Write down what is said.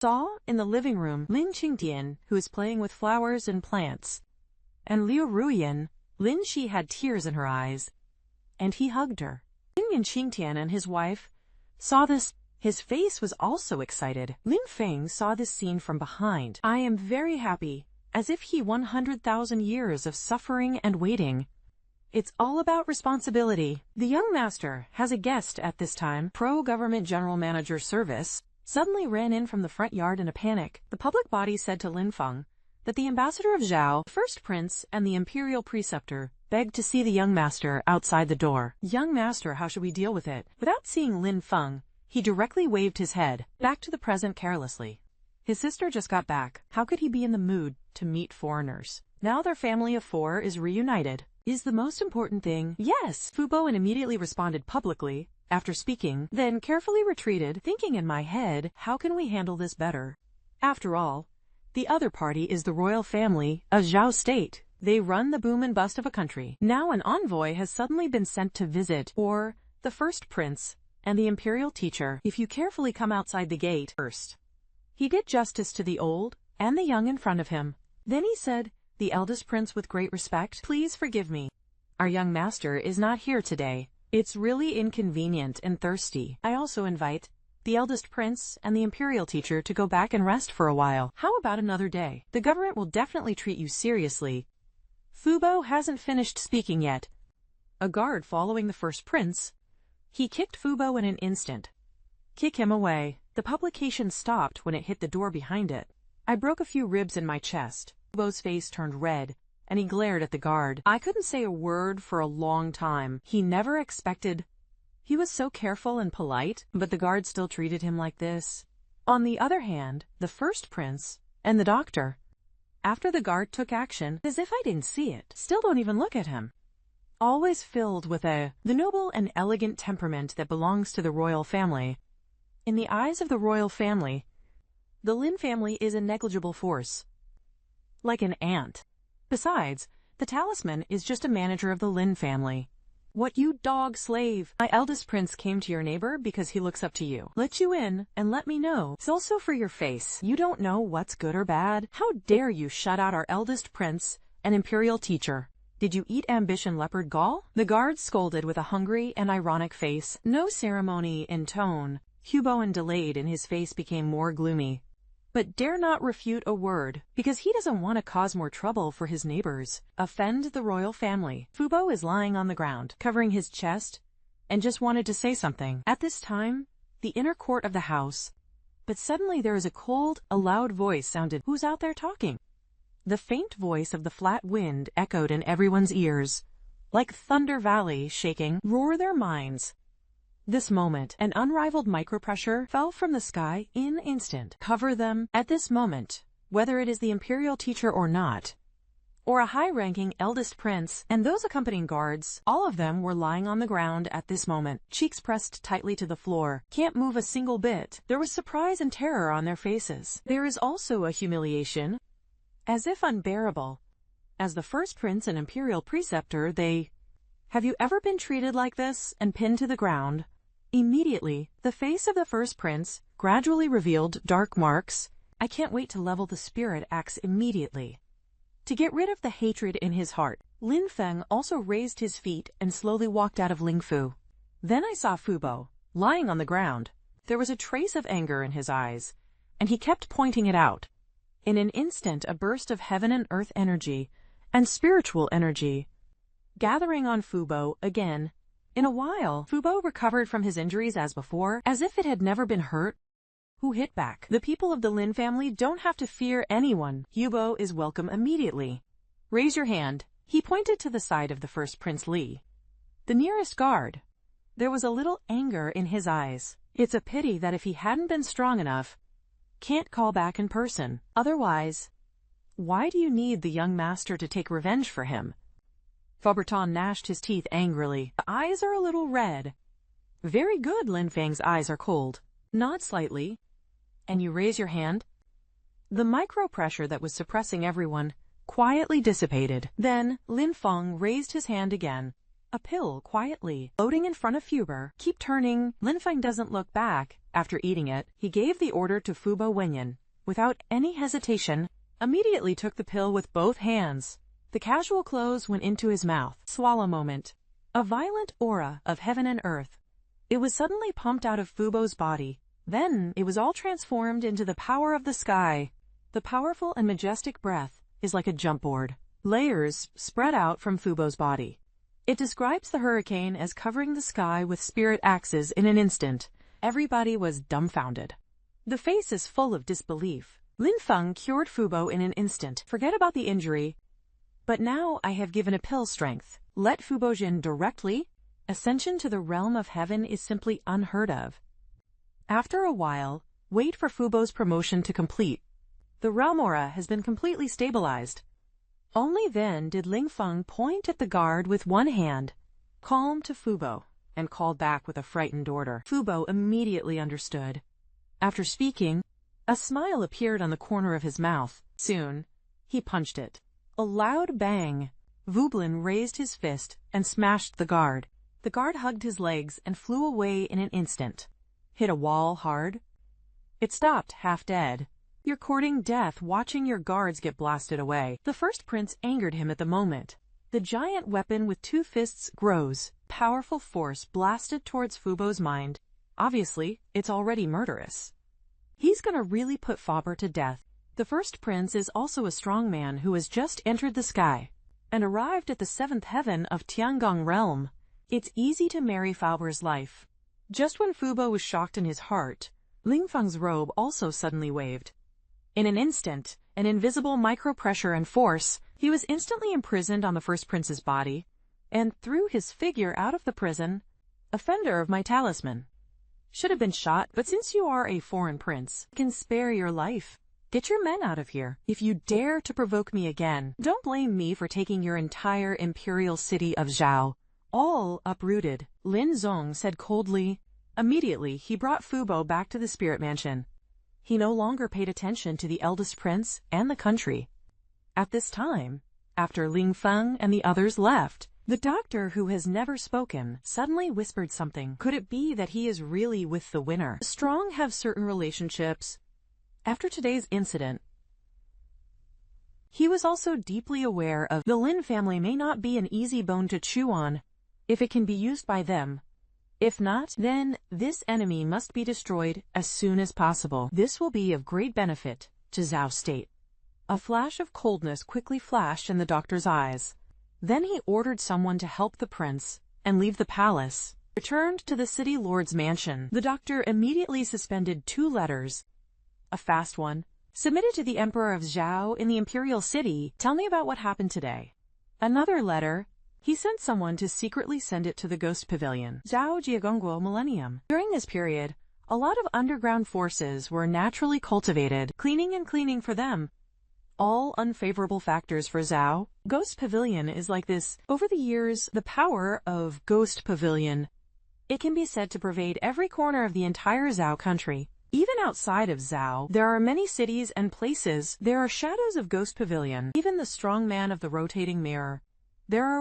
saw in the living room Lin Qingtian, who is playing with flowers and plants, and Liu Ruyan. Lin Shi had tears in her eyes, and he hugged her. Lin Qingtian and his wife saw this. His face was also excited. Lin Feng saw this scene from behind. I am very happy, as if he 100,000 years of suffering and waiting. It's all about responsibility. The young master has a guest at this time. Pro-government general manager service suddenly ran in from the front yard in a panic. The public body said to Lin Feng that the ambassador of Zhao, the first prince, and the imperial preceptor begged to see the young master outside the door. Young master, how should we deal with it? Without seeing Lin Feng, he directly waved his head back to the present carelessly. His sister just got back. How could he be in the mood to meet foreigners? Now their family of 4 is reunited. Is the most important thing? Yes! Fu Bo immediately responded publicly, after speaking, then carefully retreated, thinking in my head, how can we handle this better? After all, the other party is the royal family of Zhao State. They run the boom and bust of a country. Now an envoy has suddenly been sent to visit, or the first prince and the imperial teacher. If you carefully come outside the gate first. He did justice to the old and the young in front of him. Then he said, the eldest prince with great respect, please forgive me. Our young master is not here today. It's really inconvenient and thirsty. I also invite the eldest prince and the imperial teacher to go back and rest for a while. How about another day? The government will definitely treat you seriously. Fu Bo hasn't finished speaking yet. A guard following the first prince. He kicked Fu Bo in an instant. Kick him away. The publication stopped when it hit the door behind it. I broke a few ribs in my chest. Fu Bo's face turned red, and he glared at the guard. I couldn't say a word for a long time. He never expected. He was so careful and polite, but the guard still treated him like this. On the other hand, the first prince and the doctor. After the guard took action, as if I didn't see it, still don't even look at him. Always filled with the noble and elegant temperament that belongs to the royal family. In the eyes of the royal family, the Lin family is a negligible force. Like an ant. Besides, the talisman is just a manager of the Lin family. What, you dog slave! My eldest prince came to your neighbor because he looks up to you. Let you in and let me know. It's also for your face. You don't know what's good or bad. How dare you shut out our eldest prince and imperial teacher? Did you eat ambition leopard gall? The guard scolded with a hungry and ironic face. No ceremony in tone. Fu Bo delayed and his face became more gloomy. But dare not refute a word, because he doesn't want to cause more trouble for his neighbors. Offend the royal family. Fu Bo is lying on the ground, covering his chest, and just wanted to say something. At this time, the inner court of the house. But suddenly there is a loud voice sounded. Who's out there talking? The faint voice of the flat wind echoed in everyone's ears. Like Thunder Valley shaking, roar their minds. This moment, an unrivaled micropressure fell from the sky in an instant. Cover them at this moment, whether it is the imperial teacher or not, or a high-ranking eldest prince, and those accompanying guards, all of them were lying on the ground at this moment, cheeks pressed tightly to the floor, can't move a single bit. There was surprise and terror on their faces. There is also a humiliation, as if unbearable. As the first prince and imperial preceptor, have you ever been treated like this and pinned to the ground? Immediately, the face of the first prince gradually revealed dark marks. I can't wait to level the spirit axe immediately. To get rid of the hatred in his heart, Lin Feng also raised his feet and slowly walked out of Lingfu. Then I saw Fu Bo, lying on the ground. There was a trace of anger in his eyes, and he kept pointing it out. In an instant, a burst of heaven and earth energy and spiritual energy gathering on Fu Bo again. In a while, Fu Bo recovered from his injuries as before, as if it had never been hurt. Who hit back? The people of the Lin family don't have to fear anyone. Fu Bo is welcome immediately. Raise your hand. He pointed to the side of the first Prince Li, the nearest guard. There was a little anger in his eyes. It's a pity that if he hadn't been strong enough, can't call back in person. Otherwise, why do you need the young master to take revenge for him? Fauberton gnashed his teeth angrily. The eyes are a little red. Very good, Lin Feng's eyes are cold. Nod slightly, and you raise your hand. The micro-pressure that was suppressing everyone quietly dissipated. Then Lin Feng raised his hand again. a pill quietly, floating in front of Fubo. Keep turning. Lin Feng doesn't look back. After eating it, he gave the order to Fubo Wenyan. Without any hesitation, immediately took the pill with both hands. The casual clothes went into his mouth. Swallow moment. A violent aura of heaven and earth. It was suddenly pumped out of Fubo's body. Then it was all transformed into the power of the sky. The powerful and majestic breath is like a jump board. Layers spread out from Fubo's body. It describes the hurricane as covering the sky with spirit axes in an instant. Everybody was dumbfounded. The face is full of disbelief. Lin Feng cured Fubo in an instant. Forget about the injury. But now I have given a pill strength. Let Fubo Jin directly. Ascension to the realm of heaven is simply unheard of. After a while, wait for Fubo's promotion to complete. The realm aura has been completely stabilized. Only then did Lin Feng point at the guard with one hand, calm to Fubo, and called back with a frightened order. Fubo immediately understood. After speaking, a smile appeared on the corner of his mouth. Soon, he punched it. A loud bang. Vublin raised his fist and smashed the guard. The guard hugged his legs and flew away in an instant. Hit a wall hard. It stopped half dead. You're courting death watching your guards get blasted away. The first prince angered him at the moment. The giant weapon with two fists grows. Powerful force blasted towards Fubo's mind. Obviously, it's already murderous. He's gonna really put Faber to death. The first prince is also a strong man who has just entered the sky and arrived at the seventh heaven of Tiangong realm. It's easy to marry Faber's life. Just when Fubo was shocked in his heart, Lin Feng's robe also suddenly waved. In an instant, an invisible micro-pressure and force, he was instantly imprisoned on the first prince's body, and threw his figure out of the prison. Offender of my talisman. Should have been shot, but since you are a foreign prince, I can spare your life. Get your men out of here. If you dare to provoke me again, don't blame me for taking your entire imperial city of Zhao. All uprooted, Lin Zong said coldly. Immediately, he brought Fubo back to the spirit mansion. He no longer paid attention to the eldest prince and the country. At this time, after Lin Feng and the others left, the doctor who has never spoken suddenly whispered something. Could it be that he is really with the winner? The strong have certain relationships. After today's incident, he was also deeply aware of the Lin family may not be an easy bone to chew on if it can be used by them. If not, then this enemy must be destroyed as soon as possible. This will be of great benefit to Zhao State. A flash of coldness quickly flashed in the doctor's eyes. Then he ordered someone to help the prince and leave the palace. Returned to the city lord's mansion. The doctor immediately suspended 2 letters. A fast one, submitted to the Emperor of Zhao in the imperial city. Tell me about what happened today. Another letter. He sent someone to secretly send it to the Ghost Pavilion, Zhao Jiagongguo Millennium. During this period, a lot of underground forces were naturally cultivated, cleaning and cleaning for them. All unfavorable factors for Zhao. Ghost Pavilion is like this. Over the years, the power of Ghost Pavilion, it can be said to pervade every corner of the entire Zhao country. Even outside of Zhao, there are many cities and places. There are shadows of Ghost Pavilion. Even the strong man of the rotating mirror. There are